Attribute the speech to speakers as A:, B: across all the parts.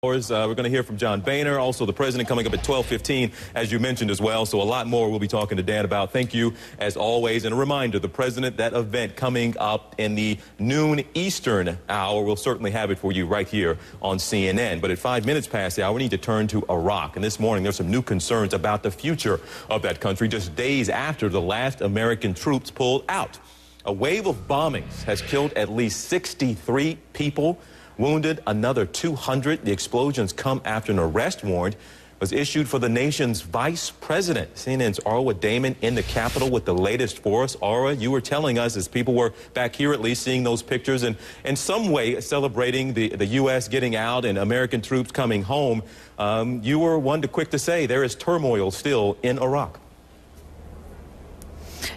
A: We're going to hear from John Boehner, also the president, coming up at 12:15, as you mentioned as well. So a lot more we'll be talking to Dan about. Thank you, as always. And a reminder, the president, that event coming up in the noon Eastern hour. We'll certainly have it for you right here on CNN. But at 5 minutes past the hour, we need to turn to Iraq. And this morning, there's some new concerns about the future of that country just days after the last American troops pulled out. A wave of bombings has killed at least 63 people. Wounded another 200. The explosions come after an arrest warrant was issued for the nation's vice president. CNN's Arwa Damon in the Capitol with the latest for us. Arwa, you were telling us, as people were back here at least seeing those pictures and in some way celebrating the U.S. getting out and American troops coming home, you were one to quick to say there is turmoil still in Iraq.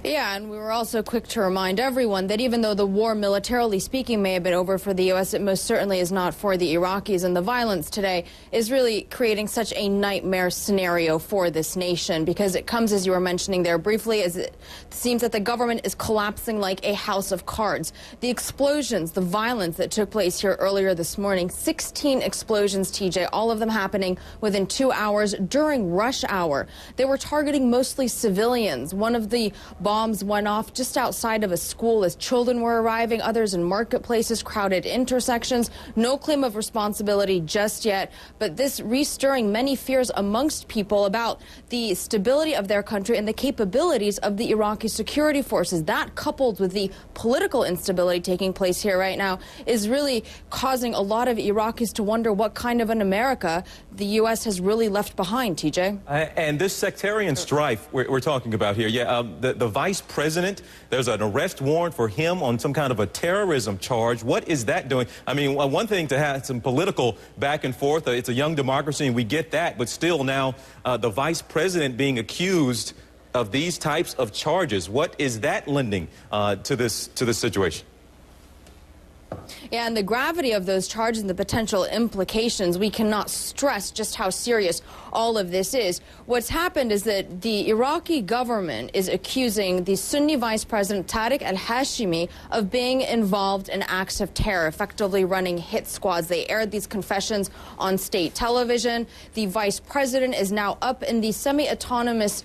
B: Yeah, and we were also quick to remind everyone that even though the war, militarily speaking, may have been over for the U.S., it most certainly is not for the Iraqis. And the violence today is really creating such a nightmare scenario for this nation, because it comes, as you were mentioning there briefly, as it seems that the government is collapsing like a house of cards. The explosions, the violence that took place here earlier this morning, 16 explosions, TJ, all of them happening within 2 hours during rush hour. They were targeting mostly civilians. One of the bombs went off just outside of a school as children were arriving, others in marketplaces, crowded intersections. No claim of responsibility just yet, but this restirring many fears amongst people about the stability of their country and the capabilities of the Iraqi security forces. That, coupled with the political instability taking place here right now, is really causing a lot of Iraqis to wonder what kind of an America the U.S. has really left behind, TJ.
A: And this sectarian strife we're talking about here, the vice president, there's an arrest warrant for him on some kind of a terrorism charge. What is that doing? I mean, one thing to have some political back and forth, it's a young democracy and we get that, but still now the vice president being accused of these types of charges. What is that lending to this situation?
B: Yeah, and the gravity of those charges and the potential implications, we cannot stress just how serious all of this is. What's happened is that the Iraqi government is accusing the Sunni Vice President Tariq al-Hashimi of being involved in acts of terror, effectively running hit squads. They aired these confessions on state television. The vice president is now up in the semi-autonomous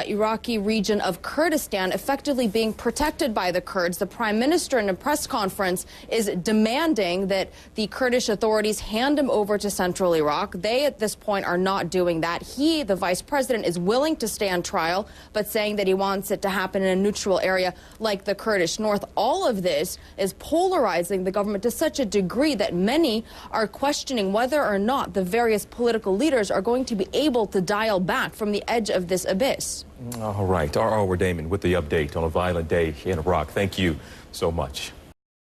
B: Iraqi region of Kurdistan, effectively being protected by the Kurds. The prime minister in a press conference is demanding that the Kurdish authorities hand him over to central Iraq. They, at this point, are not doing that. He, the vice president, is willing to stand trial, but saying that he wants it to happen in a neutral area like the Kurdish north. All of this is polarizing the government to such a degree that many are questioning whether or not the various political leaders are going to be able to dial back from the edge of this abyss.
A: All right. Arwa Damon with the update on a violent day in Iraq. Thank you so much.